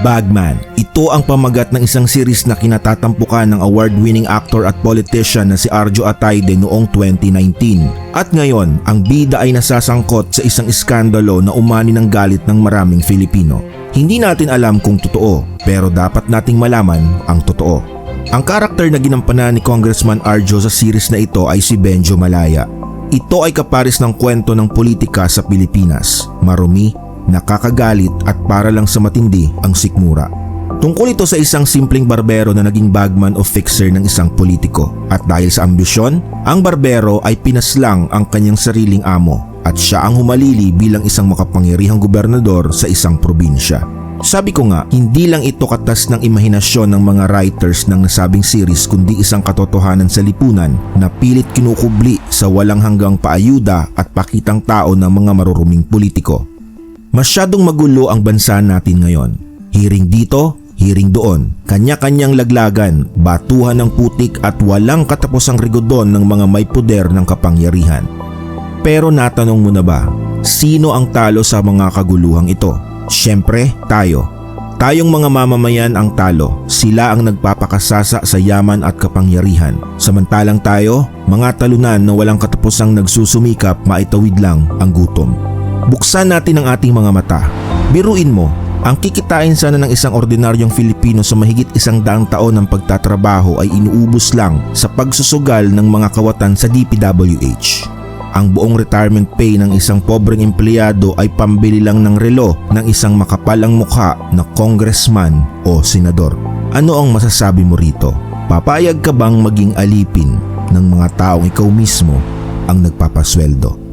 Bagman. Ito ang pamagat ng isang series na kinatatampukan ng award-winning actor at politician na si Arjo Atayde noong 2019. At ngayon, ang bida ay nasasangkot sa isang iskandalo na umani ng galit ng maraming Filipino. Hindi natin alam kung totoo, pero dapat nating malaman ang totoo. Ang karakter na ginampanan ni Congressman Arjo sa series na ito ay si Benjo Malaya. Ito ay kapares ng kwento ng politika sa Pilipinas. Marumi, nakakagalit at para lang sa matindi ang sikmura. Tungkol ito sa isang simpleng barbero na naging bagman o fixer ng isang politiko. At dahil sa ambisyon, ang barbero ay pinaslang ang kanyang sariling amo at siya ang humalili bilang isang makapangyarihang gobernador sa isang probinsya. Sabi ko nga, hindi lang ito katas ng imahinasyon ng mga writers ng nasabing series kundi isang katotohanan sa lipunan na pilit kinukubli sa walang hanggang paayuda at pakitang tao ng mga maruruming politiko. Masyadong magulo ang bansa natin ngayon. Hiring dito, hiring doon. Kanya-kanyang laglagan, batuhan ng putik at walang katapusang rigodon ng mga may poder ng kapangyarihan. Pero natanong mo na ba, sino ang talo sa mga kaguluhang ito? Siyempre, tayo. Tayong mga mamamayan ang talo. Sila ang nagpapakasasa sa yaman at kapangyarihan. Samantalang tayo, mga talunan na walang katapusang nagsusumikap maitawid lang ang gutom. Buksan natin ang ating mga mata. Biruin mo, ang kikitain sana ng isang ordinaryong Filipino sa mahigit 100 taon ng pagtatrabaho ay inuubos lang sa pagsusugal ng mga kawatan sa DPWH. Ang buong retirement pay ng isang pobreng empleyado ay pambili lang ng relo ng isang makapalang mukha na congressman o senador. Ano ang masasabi mo rito? Papayag ka bang maging alipin ng mga taong ikaw mismo ang nagpapasweldo?